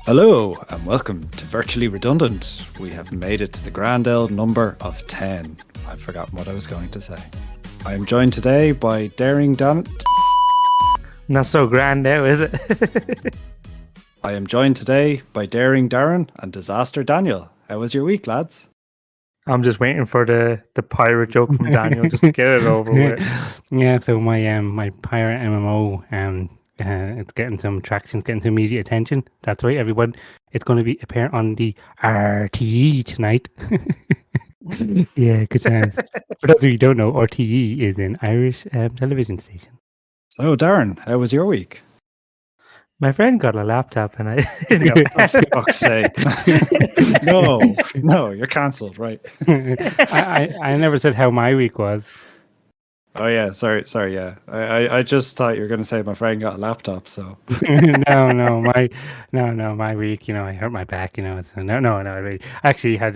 Hello and welcome to Virtually Redundant. We have made it to the grand old number of 10. I've forgotten what I was going to say. I am joined today by Daring Dan. Not so grand now, is it? I am joined today by Daring Darren and Disaster Daniel. How was your week, lads? I'm just waiting for the pirate joke from Daniel just to get it over with. Yeah, so my pirate MMO it's getting some traction, it's getting some media attention. That's right, everyone. It's going to be appear on the RTE tonight. Yeah, good chance. For those of you who don't know, RTE is an Irish television station. So, Darren, how was your week? My friend got a laptop and I... For fuck's sake. No, you're cancelled, right? I never said how my week was. Oh yeah, sorry, yeah. I just thought you were going to say my friend got a laptop, so... No, my week, I hurt my back, so no, I really actually had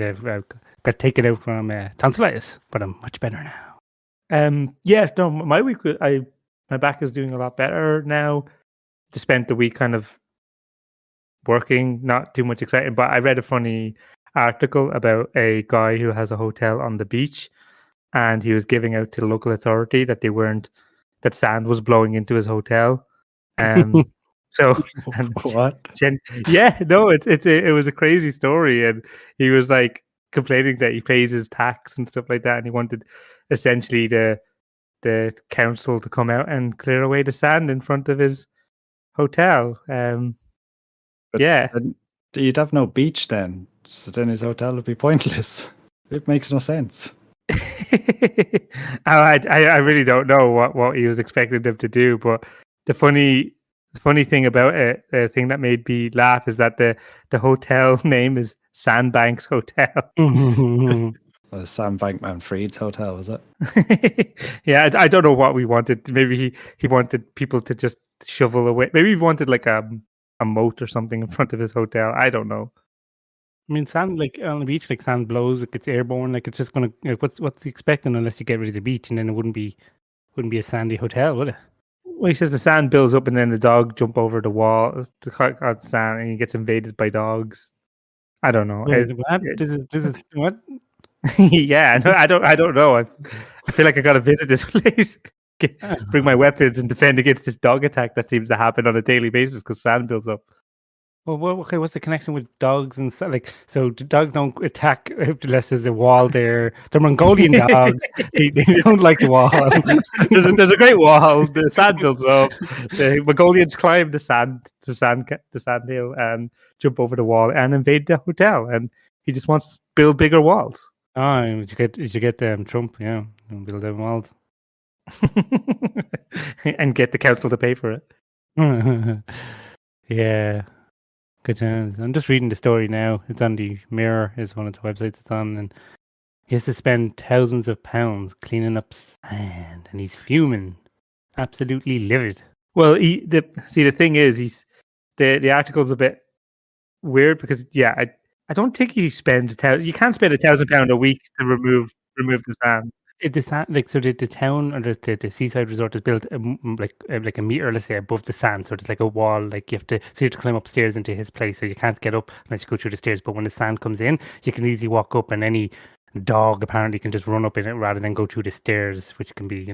got taken out from tonsillitis, but I'm much better now. My week, my back is doing a lot better now. Just spent the week kind of working, not too much exciting, but I read a funny article about a guy who has a hotel on the beach, and he was giving out to the local authority that that sand was blowing into his hotel. So what? It was a crazy story, and he was like complaining that he pays his tax and stuff like that, and he wanted essentially the council to come out and clear away the sand in front of his hotel. You'd have no beach then, so then his hotel would be pointless. It makes no sense. I really don't know what he was expecting them to do, but the funny thing about it, the thing that made me laugh, is that the hotel name is Sandbanks Hotel. Sam Bankman-Fried's hotel, was it? Yeah, I don't know what we wanted. Maybe he wanted people to just shovel away. Maybe he wanted like a moat or something in front of his hotel. I don't know. I mean, sand, like on the beach, like sand blows, like it's airborne, like it's just gonna. What's he expecting unless you get rid of the beach, and then it wouldn't be a sandy hotel, would it? Well, he says the sand builds up, and then the dog jump over the wall, the sand, and he gets invaded by dogs. I don't know. This is what? Yeah, no, I don't know. I feel like I gotta visit this place, bring my weapons, and defend against this dog attack that seems to happen on a daily basis because sand builds up. Well, okay. What's the connection with dogs and stuff? Like, so dogs don't attack unless there's a wall there. They're Mongolian dogs. They don't like the wall. There's a great wall. The sand builds up. The Mongolians climb the sand hill and jump over the wall and invade the hotel. And he just wants to build bigger walls. Oh, you get Trump, yeah, and build them walls, and get the council to pay for it. Yeah. Good chance. I'm just reading the story now. It's on the Mirror, is one of the websites it's on, and he has to spend thousands of pounds cleaning up sand, and he's fuming, absolutely livid. Well, the thing is, the article's a bit weird because I don't think he spends you can't spend £1,000 a week to remove the sand. The town or the seaside resort is built like a meter, let's say, above the sand, so it's like a wall. Like you have to climb upstairs into his place, so you can't get up unless you go through the stairs. But when the sand comes in, you can easily walk up, and any dog apparently can just run up in it rather than go through the stairs, which can be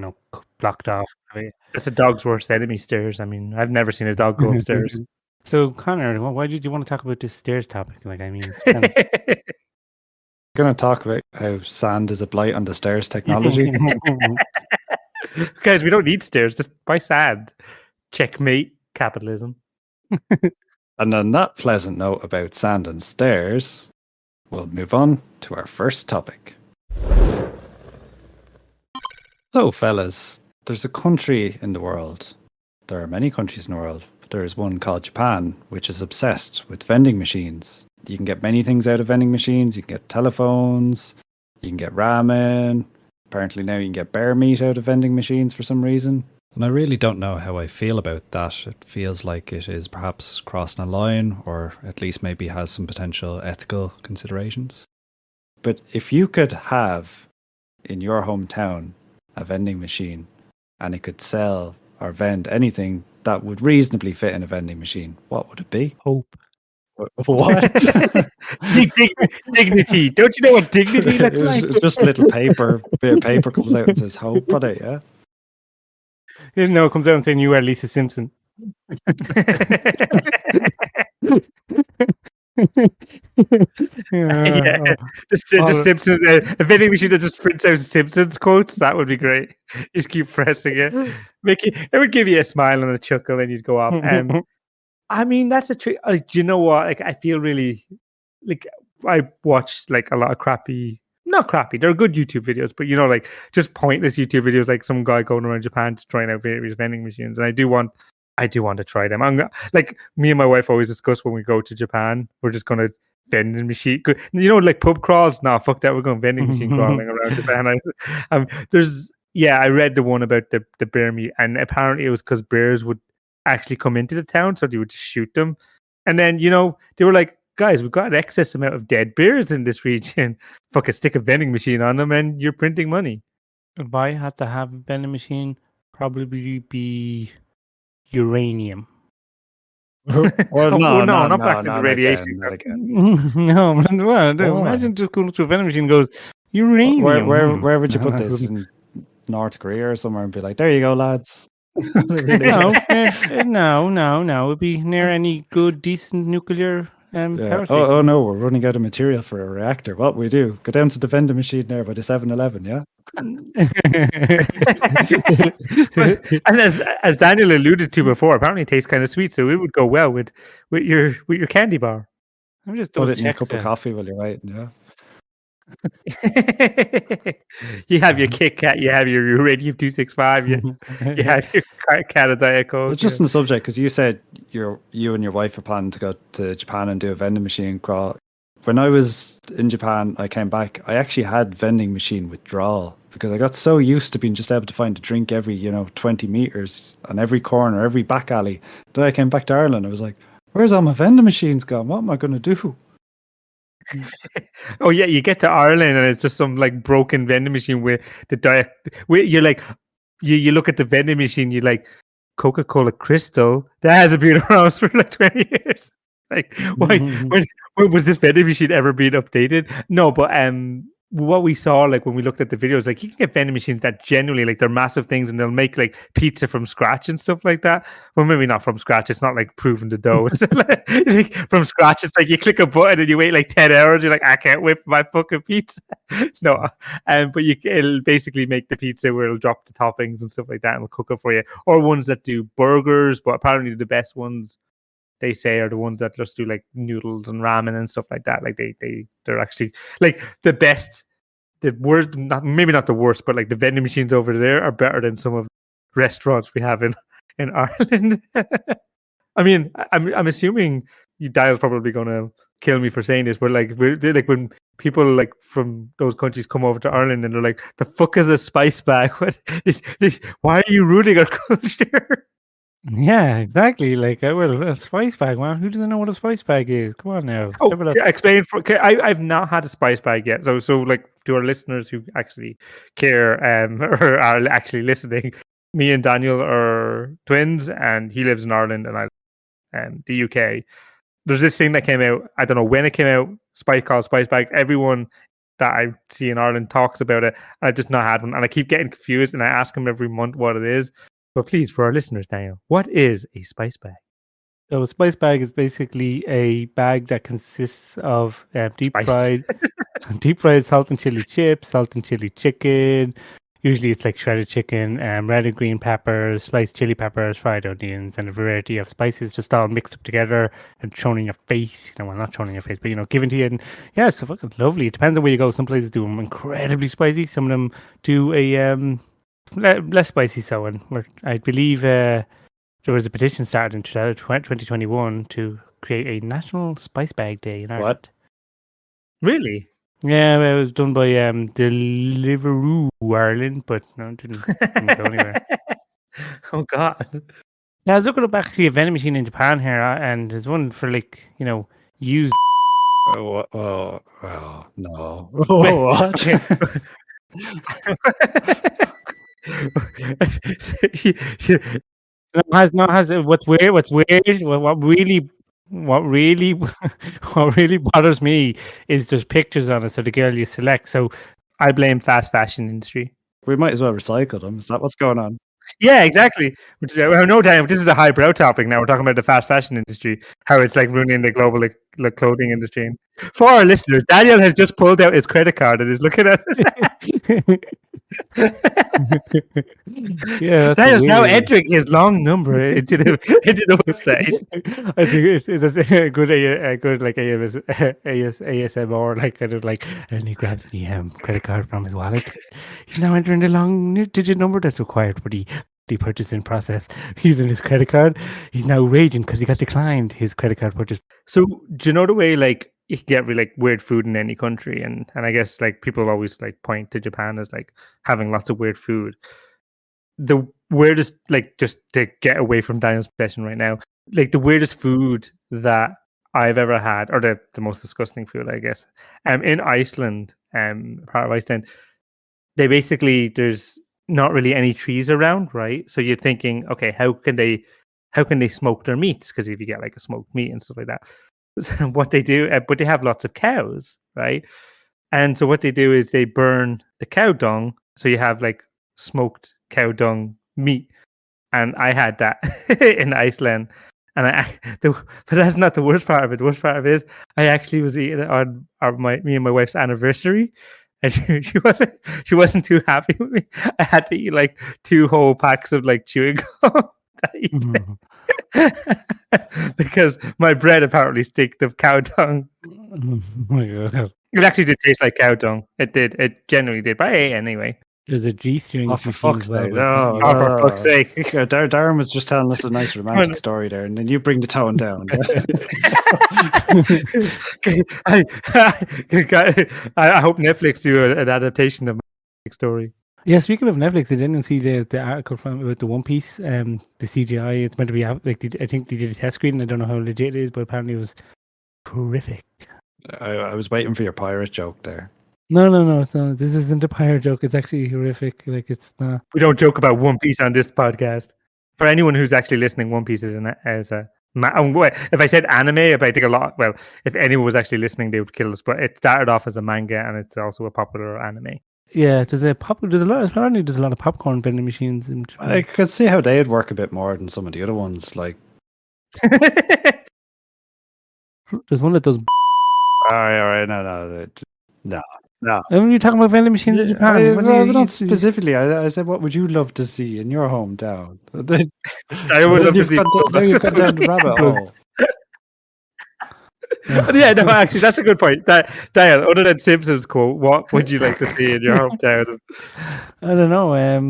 blocked off. That's a dog's worst enemy, stairs. I mean, I've never seen a dog go upstairs. So, Conor, why did you want to talk about this stairs topic? Like, I mean, Going to talk about how sand is a blight on the stairs technology. Guys, we don't need stairs. Just buy sand. Checkmate capitalism. And on that pleasant note about sand and stairs, we'll move on to our first topic. So, fellas, there's a country in the world. There are many countries in the world. But there is one called Japan, which is obsessed with vending machines. You can get many things out of vending machines. You can get telephones. You can get ramen. Apparently now you can get bear meat out of vending machines for some reason. And I really don't know how I feel about that. It feels like it is perhaps crossing a line, or at least maybe has some potential ethical considerations. But if you could have in your hometown a vending machine and it could sell or vend anything that would reasonably fit in a vending machine, what would it be? Hope. What? Dignity. Don't you know what dignity looks like? It's just a little paper. Bit of paper comes out and says hope on it. Yeah. No, it comes out and saying you are Lisa Simpson. Yeah, just Simpsons. A vending machine that just prints out Simpsons quotes. That would be great. Just keep pressing it. It would give you a smile and a chuckle, and you'd go off. I mean, that's a trick. Do you know what? Like, I feel really like I watched like a lot of crappy. Not crappy. They're good YouTube videos, but like just pointless YouTube videos, like some guy going around Japan just trying out various vending machines. And I do want to try them. Like me and my wife always discuss when we go to Japan, we're just gonna vending machine. Like pub crawls. Nah, fuck that. We're going vending machine crawling around Japan. I read the one about the bear meat, and apparently it was because bears would actually come into the town, so they would just shoot them. And then they were like, guys, we've got an excess amount of dead bears in this region. Fucking stick a vending machine on them and you're printing money. If I had to have a vending machine, probably be uranium. Well, not back to the radiation. No, imagine just going to a vending machine and goes, uranium. Where would you put this? In North Korea or somewhere and be like, there you go, lads. No. It'd be near any good, decent nuclear power station. Oh no, we're running out of material for a reactor. What we do? Go down to the vending machine there by the 7-Eleven, yeah? And as Daniel alluded to before, apparently it tastes kind of sweet, so it would go well with your candy bar. I'm just put it in a cup of coffee while you're waiting, yeah. You have your Kit Kat, you have your uranium 265, you have your Cat of Diet Coke. Well, just on the subject, because you said you and your wife are planning to go to Japan and do a vending machine crawl. When I was in Japan, I came back, I actually had vending machine withdrawal because I got so used to being just able to find a drink every 20 meters on every corner, every back alley. Then I came back to Ireland, I was like, where's all my vending machines gone? What am I going to do? Oh yeah, you get to Ireland and it's just some like broken vending machine where you're like, you look at the vending machine, you're like, Coca-Cola Crystal that hasn't been around for like 20 years. Like, why? When was this vending machine ever being updated? No, but what we saw, like when we looked at the videos, like you can get vending machines that genuinely, like they're massive things and they'll make like pizza from scratch and stuff like that. Well, maybe not from scratch. It's not like proving the dough. It's like, from scratch, it's like you click a button and you wait like 10 hours. You're like, I can't whip my fucking pizza. No, but it'll basically make the pizza where it'll drop the toppings and stuff like that and it'll cook it for you. Or ones that do burgers, but apparently the best ones they say are the ones that just do like noodles and ramen and stuff like that. Like they're actually like the best. The worst, maybe not the worst, but like the vending machines over there are better than some of the restaurants we have in Ireland. I mean, I'm assuming Dial's probably gonna kill me for saying this, but like when people like from those countries come over to Ireland and they're like, "The fuck is a spice bag? What this? Why are you ruining our culture?" Yeah, exactly. Like, a spice bag, man. Who doesn't know what a spice bag is? Come on now. Explain. I've not had a spice bag yet. So like to our listeners who actually care or are actually listening, me and Daniel are twins, and he lives in Ireland, and I the UK. There's this thing that came out. I don't know when it came out. Called spice bag. Everyone that I see in Ireland talks about it. I just not had one, and I keep getting confused, and I ask them every month what it is. But please, for our listeners, Daniel, what is a spice bag? So a spice bag is basically a bag that consists of deep fried salt and chili chips, salt and chili chicken. Usually it's like shredded chicken, red and green peppers, sliced chili peppers, fried onions, and a variety of spices just all mixed up together and thrown in your face. Well, not thrown in your face, but given to you. And yeah, it's fucking lovely. It depends on where you go. Some places do them incredibly spicy. Some of them do a less spicy. So, and I believe there was a petition started in 2021 to create a National Spice Bag Day in Ireland. What? Really? Yeah, it was done by Deliveroo Ireland, but no, it didn't go anywhere. Oh God! Yeah, I was looking up actually a vending machine in Japan here, and there's one for used. Oh no! Oh, what? Has what's weird? What really What really, what really bothers me is there's pictures on it, so the girl you select. So I blame fast fashion industry. We might as well recycle them. Is that what's going on? Yeah, exactly. Well, no doubt. This is a highbrow topic now. We're talking about the fast fashion industry, how it's like ruining the global clothing industry. For our listeners, Daniel has just pulled out his credit card and is looking at yeah, that's Daniel's now weird. entering his long number into the website. I think it's a good like ASMR, like kind of like, and he grabs the credit card from his wallet. He's now entering the long digit number that's required for the purchasing process using his credit card. He's now raging because he got declined his credit card purchase. So do you know the way like you can get really like weird food in any country, and I guess like people always like point to Japan as like having lots of weird food. The weirdest, like, just to get away from Daniel's obsession right now, like the weirdest food that I've ever had, or the most disgusting food, I guess. In Iceland, part of Iceland, they basically there's not really any trees around, right? So you're thinking, okay, how can they smoke their meats? Because if you get like a smoked meat and stuff like that, so what they do, but they have lots of cows, right? And so what they do is they burn the cow dung, so you have like smoked cow dung meat. And I had that in Iceland, and but that's not the worst part of it. The worst part of it is I actually was eating it on me and my wife's anniversary, and she wasn't too happy with me. I had to eat like 2 whole packs of like chewing gum to eat it. Because my bread apparently stinks of cow dung. Oh my god! It actually did taste like cow dung. It did. It genuinely did. But I ate anyway. There's a G-string. Oh, for machine fuck's as well, sake. but No, Oh, for fuck's sake. Yeah, Darren was just telling us a nice romantic story there, and then you bring the tone down. I hope Netflix do an adaptation of my story. Yeah, speaking of Netflix, I didn't see the article from about the One Piece, the CGI. It's meant to be like I think they did a test screen. I don't know how legit it is, but apparently it was horrific. I was waiting for your pirate joke there. No, it's not. This isn't a pirate joke. It's actually horrific. Like, it's not. We don't joke about One Piece on this podcast. For anyone who's actually listening, One Piece is if I said anime, I think a lot. Well, if anyone was actually listening, they would kill us. But it started off as a manga, and it's also a popular anime. Yeah, there's a lot of popcorn vending machines in Japan. I could see how they'd work a bit more than some of the other ones. Like, There's one that does. all right, no. When you're talking about vending machines in Japan, what do you not use to- specifically. I said, what would you love to see in your hometown? I would love to see. Now you've gone down the rabbit hole. Yeah, no, actually, that's a good point. Dial, other than Simpsons quote, what would you like to see in your hometown? I don't know. A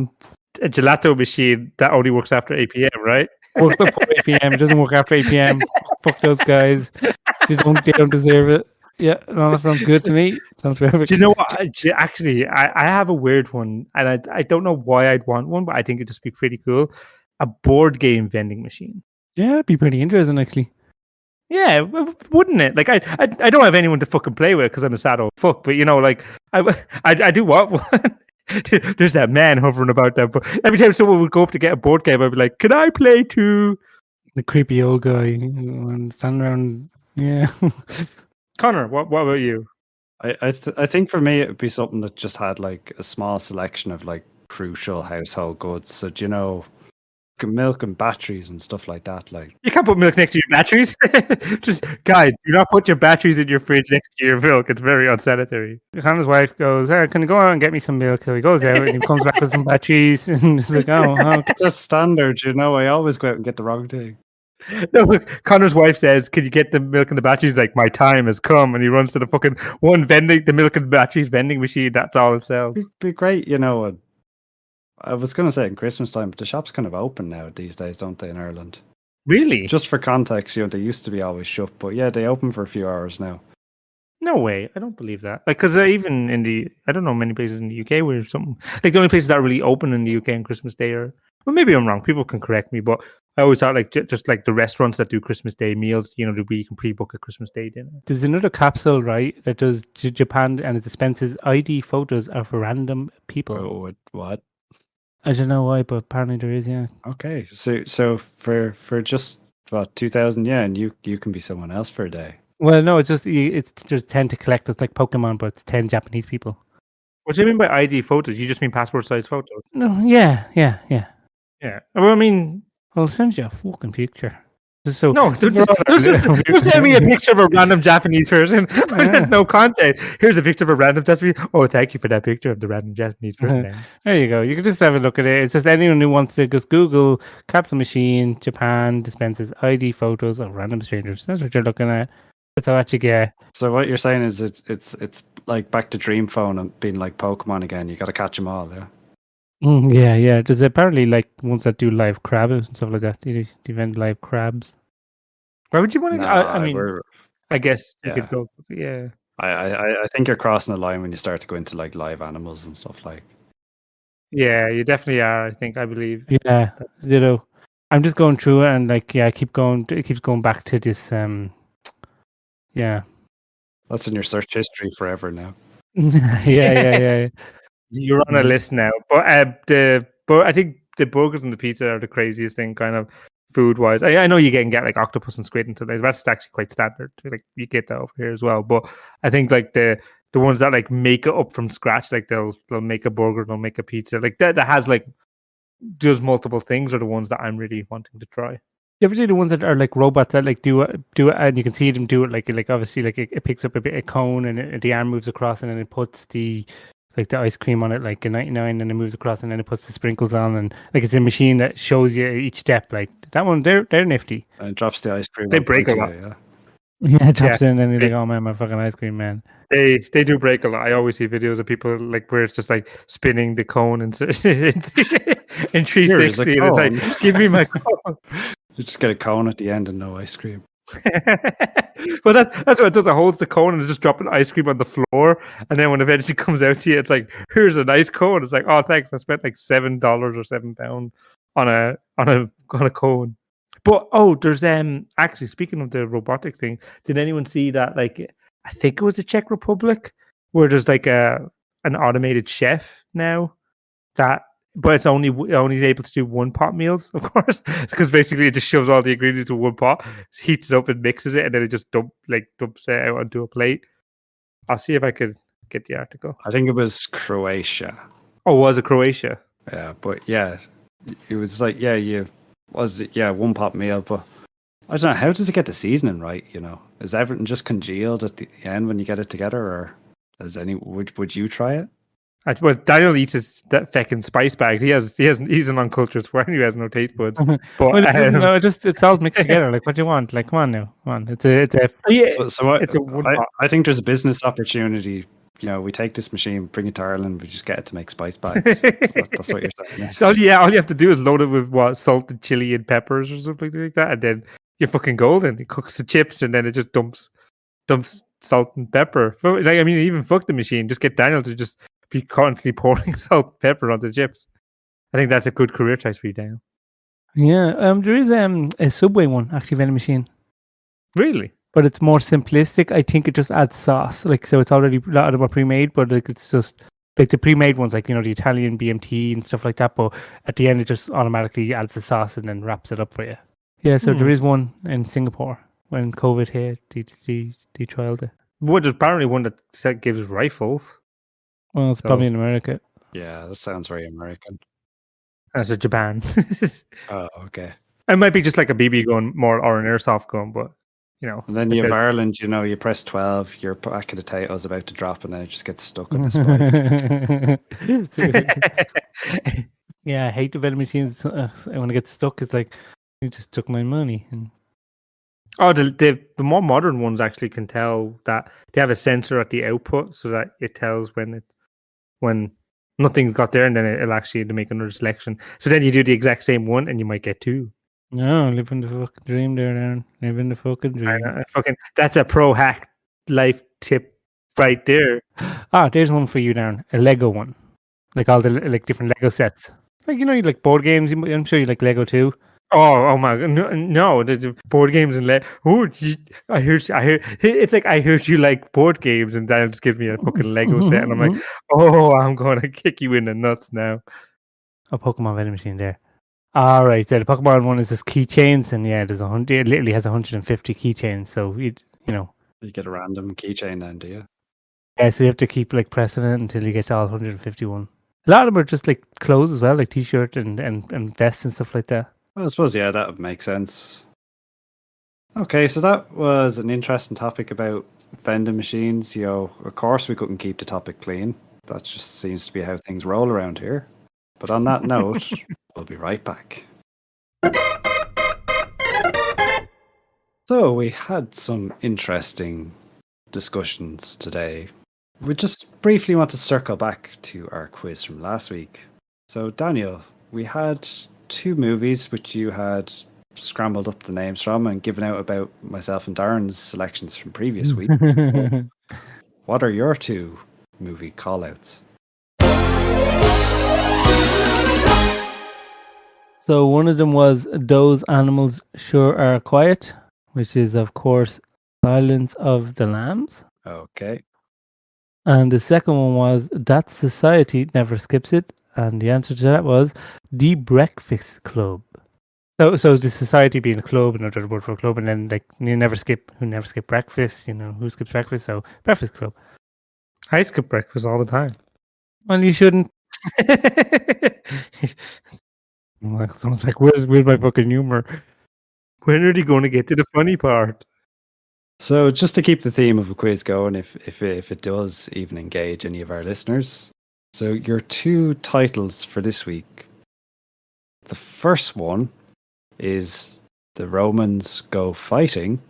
gelato machine that only works after 8 p.m., right? Works before 8 p.m. It doesn't work after 8 p.m. Fuck those guys. They don't deserve it. Yeah, no, that sounds good to me. Sounds perfect. Do you know what? Actually, I have a weird one, and I don't know why I'd want one, but I think it'd just be pretty cool. A board game vending machine. Yeah, it'd be pretty interesting, actually. Yeah, wouldn't it? Like, I don't have anyone to fucking play with because I'm a sad old fuck. But you know, like, I do want one. There's that man hovering about there. But every time someone would go up to get a board game, I'd be like, "Can I play too?" The creepy old guy and standing around. Yeah. Conor, what about you? I think for me it'd be something that just had like a small selection of like crucial household goods. So do you know, milk and batteries and stuff like that. Like, You can't put milk next to your batteries. Just guys, do not put your batteries in your fridge next to your milk. It's very unsanitary. Connor's wife goes, "Hey, can you go out and get me some milk?" So he goes out and he comes back with some batteries, and he's like, "Oh, okay." it's just standard, you know. I always go out and get the wrong thing. No, Connor's wife says, "Can you get the milk and the batteries?" Like, my time has come, and he runs to the fucking the milk and batteries vending machine. That's all it sells. It'd be great, you know. I was going to say in Christmas time, but the shop's kind of open now these days, don't they, in Ireland? Really? Just for context, you know, they used to be always shut, but yeah, they open for a few hours now. No way. I don't believe that. Like, because even in I don't know many places in the UK where something like the only places that are really open in the UK on Christmas Day are. Well, maybe I'm wrong. People can correct me, but I always thought like just like the wrestaurants that do Christmas Day meals, you know, where you can pre-book a Christmas Day dinner. There's another capsule, right, that does Japan, and it dispenses ID photos of random people. Oh, what? I don't know why, but apparently there is. Yeah. Okay, so for just About 2,000 yen. You can be someone else for a day. Well, no, it's just 10 to collect. It's like Pokemon, but it's 10 Japanese people. What do you mean by ID photos? You just mean passport size photos? No, yeah. Yeah. Well, I mean, I'll send you a fucking picture. So no, just send me a picture of a random Japanese person. There's no content. Here's a picture of a random Japanese. Oh, thank you for that picture of the random Japanese person. Then. There you go. You can just have a look at it. It's just anyone who wants to just Google capsule machine Japan dispenses ID photos of random strangers. That's what you're looking at. That's what you get. So what you're saying is it's like back to Dream Phone and being like Pokemon again. You got to catch them all, yeah. Yeah. There's apparently like ones that do live crabs and stuff like that. Do you vend live crabs? Why would you want to? I mean, I guess you yeah. could go. Yeah. I think you're crossing the line when you start to go into like live animals and stuff like. Yeah, you definitely are. I believe. Yeah, you know, I'm just going through it and like I keep going. It keeps going back to this. Yeah. That's in your search history forever now. Yeah. You're on a list now, but I think the burgers and the pizza are the craziest thing, kind of food wise. I know you can get like octopus and squid and stuff. That's actually quite standard. Like you get that over here as well. But I think like the ones that like make it up from scratch, like they'll make a burger, they'll make a pizza, like that has like does multiple things, are the ones that I'm really wanting to try. You ever see the ones that are like robots that like do it, and you can see them do it like obviously like it picks up a cone and the arm moves across and then it puts the ice cream on it like a 99 and it moves across and then it puts the sprinkles on and like it's a machine that shows you each step. Like that one, they're nifty. And it drops the ice cream. They break a lot. Yeah, it drops in and then you're like, oh man, my fucking ice cream, man. They do break a lot. I always see videos of people like where it's just like spinning the cone and in 360 and it's like, give me my cone. You just get a cone at the end and no ice cream. Well, that's what it does. It holds the cone and it's just dropping ice cream on the floor. And then when it eventually comes out to you, it's like, here's a nice cone. It's like, oh, thanks. I spent like $7 or £7 on a cone. But there's actually speaking of the robotics thing, did anyone see that? Like, I think it was the Czech Republic where there's like an automated chef now but it's only able to do one pot meals, of course, because basically it just shoves all the ingredients in one pot, heats it up and mixes it, and then it just dumps it out onto a plate. I'll see if I could get the article. I think it was Croatia. Oh, was it Croatia? Yeah, but yeah, it was like one pot meal, but I don't know, how does it get the seasoning right? You know, is everything just congealed at the end when you get it together, or would you try it? Well, Daniel eats his fucking spice bag. He's an uncultured swine who has no taste buds. But it's all mixed together. Like, what do you want? Like, come on now, come on. It's I think there's a business opportunity. You know, we take this machine, bring it to Ireland, we just get it to make spice bags. That's what you're saying. Yeah. All you have to do is load it with salt and chili and peppers or something like that, and then you're fucking golden. It cooks the chips and then it just dumps salt and pepper. Like, I mean, even fuck the machine. Just get Daniel to just be constantly pouring salt and pepper on the chips. I think that's a good career choice for you, Daniel. Yeah, there is a Subway one, actually, vending machine. Really? But it's more simplistic. I think it just adds sauce. Like, so it's already a lot of them are pre-made, but like it's just like the pre-made ones, like, you know, the Italian BMT and stuff like that. But at the end, it just automatically adds the sauce and then wraps it up for you. Yeah, so there is one in Singapore when COVID hit. They trialed it. Well, there's apparently one that gives rifles. Well, it's probably in America. Yeah, that sounds very American. That's a Japan. Oh, okay. It might be just like a BB gun more or an airsoft gun, but you know. And then you have Ireland, you know, you press 12, your pack of potatoes about to drop, and then it just gets stuck on the spike. Yeah, I hate the vending machines. When it gets stuck, it's like, you just took my money. And the more modern ones actually can tell that they have a sensor at the output so that it tells when nothing's got there, and then it'll actually make another selection. So then you do the exact same one and you might get two. No, living the fucking dream there, Darren. Living the fucking dream. That's a pro hack life tip right there. There's one for you, Darren. A Lego one. Like all the like different Lego sets. Like, you know, you like board games. I'm sure you like Lego too. Oh my god! No, the board games and I heard. It's like I heard you like board games, and then just give me a fucking Lego set, and I'm like, oh, I'm gonna kick you in the nuts now. A Pokemon vending machine there. All right. So the Pokemon one is just keychains, and yeah, there's 100. It literally has 150 keychains. So you know, You get a random keychain then, do you? yeah. So you have to keep like pressing it until you get to all 151. A lot of them are just like clothes as well, like t-shirt and vests and stuff like that. Well, I suppose, yeah, that would make sense. Okay, so that was an interesting topic about vending machines. Of course we couldn't keep the topic clean. That just seems to be how things roll around here. But on that note, we'll be right back. So we had some interesting discussions today. We just briefly want to circle back to our quiz from last week. So Daniel, we had 2 movies which you had scrambled up the names from and given out about myself and Darren's selections from previous week. What are your 2 movie call-outs? So one of them was Those Animals Sure Are Quiet, which is of course Silence of the Lambs. Okay. And the second one was That Society Never Skips It. And the answer to that was The Breakfast Club. So the society being a club, another word for a club, and then like who never skip breakfast, who skips breakfast, so Breakfast Club. I skip breakfast all the time. Well, you shouldn't. Someone's like, where's my fucking humor? When are they going to get to the funny part? So just to keep the theme of a quiz going, if it does even engage any of our listeners. So your 2 titles for this week. The first one is The Romans Go Fighting.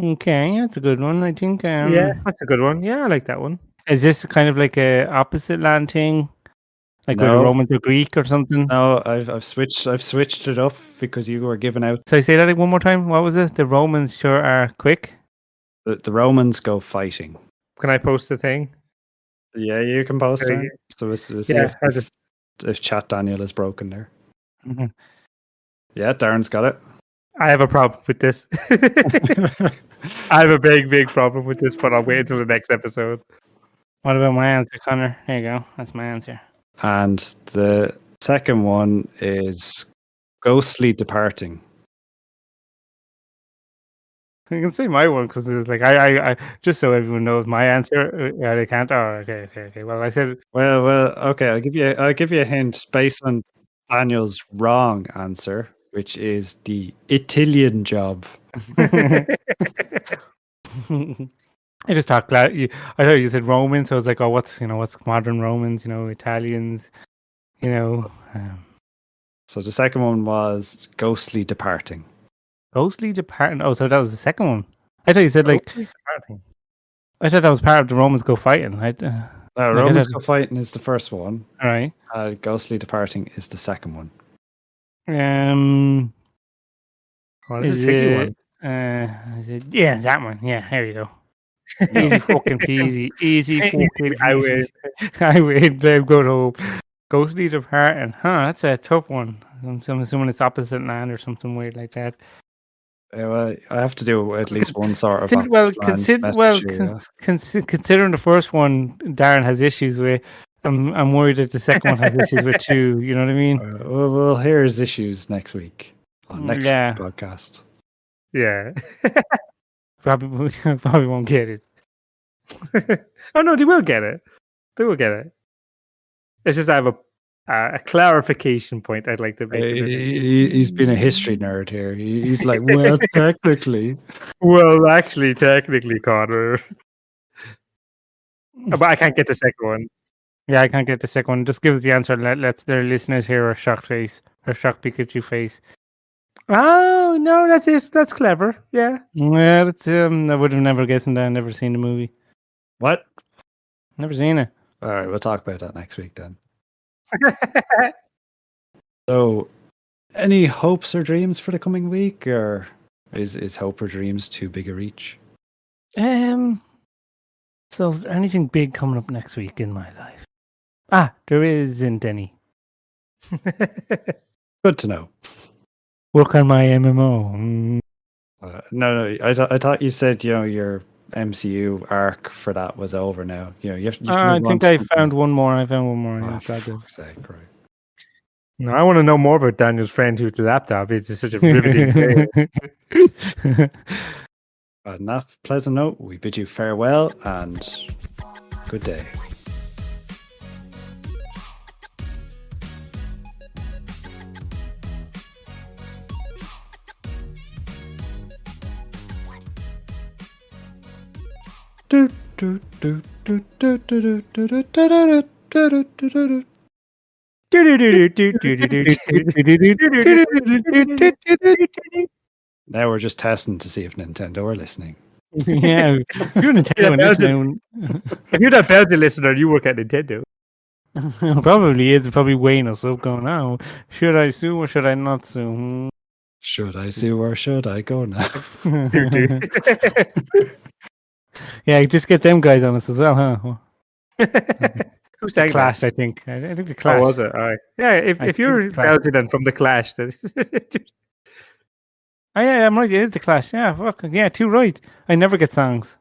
Okay, that's a good one. I think. Yeah, that's a good one. Yeah, I like that one. Is this kind of like a opposite land thing, like where the No. Romans are Greek or something? No, I've switched it up because you were giving out So I say that like one more time. What was it? The Romans sure are quick. the Romans Go Fighting. Can I post the thing? Yeah, you can post Okay. it. So we'll see Yeah, if Chat Daniel is broken there. Mm-hmm. Yeah, Darren's got it. I have a problem with this. I have a big problem with this, but I'll wait until the next episode. What about my answer, Connor? There you go. That's my answer. And the second one is Ghostly Departing. You can say my one because it's like I just so everyone knows my answer. Yeah, they can't. Oh, okay. Well, I said. Well, okay. I'll give you a hint based on Daniel's wrong answer, which is the Italian Job. I just thought I thought you said Romans, so I was like, oh, what's modern Romans? Italians. So the second one was Ghostly Departing. Ghostly Departing. Oh, so that was the second one. I thought you said like. Ghostly Departing. I thought that was part of the Romans Go Fighting. Romans Go Fighting is the first one. All right. Ghostly Departing is the second one. Oh, this is a tricky one. Is it? Yeah, that one. Yeah, there you go. Easy fucking peasy. Easy fucking peasy. I win. They've got home. Ghostly Departing. Huh, that's a tough one. I'm assuming it's opposite land or something weird like that. Well, I have to do at least one sort of. Considering the first one Darren has issues with, I'm worried that the second one has issues with too. You know what I mean? We'll hear his issues next week on next week's podcast. Yeah. Probably won't get it. Oh no, they will get it. They will get it. It's just I have a clarification point I'd like to make. He's been a history nerd here. He's like, well, technically. Well, actually, technically, Conor. But I can't get the second one. Yeah, I can't get the second one. Just give us the answer. Let their listeners hear a shocked face, or shocked Pikachu face. Oh no, that's it. That's clever. Yeah. Yeah, that's I would have never guessed that. Never seen the movie. What? Never seen it. All right, we'll talk about that next week then. So, any hopes or dreams for the coming week, or is hope or dreams too big a reach? So is there anything big coming up next week in my life? There isn't any. Good to know. Work on my MMO. No, I thought you said your MCU arc for that was over now. You have to I think I found one more. Oh, for fuck's sake, right. No, I want to know more about Daniel's friend who's the laptop. It's just such a riveting tale. On that pleasant note, we bid you farewell and good day. Now we're just testing to see if Nintendo are listening. Yeah, you're Nintendo and listening. If you're that Belgian listener, you work at Nintendo. Probably is. Probably weighing us up, going, "Oh, should I sue or should I not sue?" Should I sue or should I go now? Yeah, just get them guys on us as well, huh? Who's saying Clash, that? I think. I think the Clash. Oh, was it? All right. Yeah, if you're Belgian and from the Clash, then Oh yeah, I'm right. It is the Clash. Yeah, fuck. Yeah, too right. I never get songs.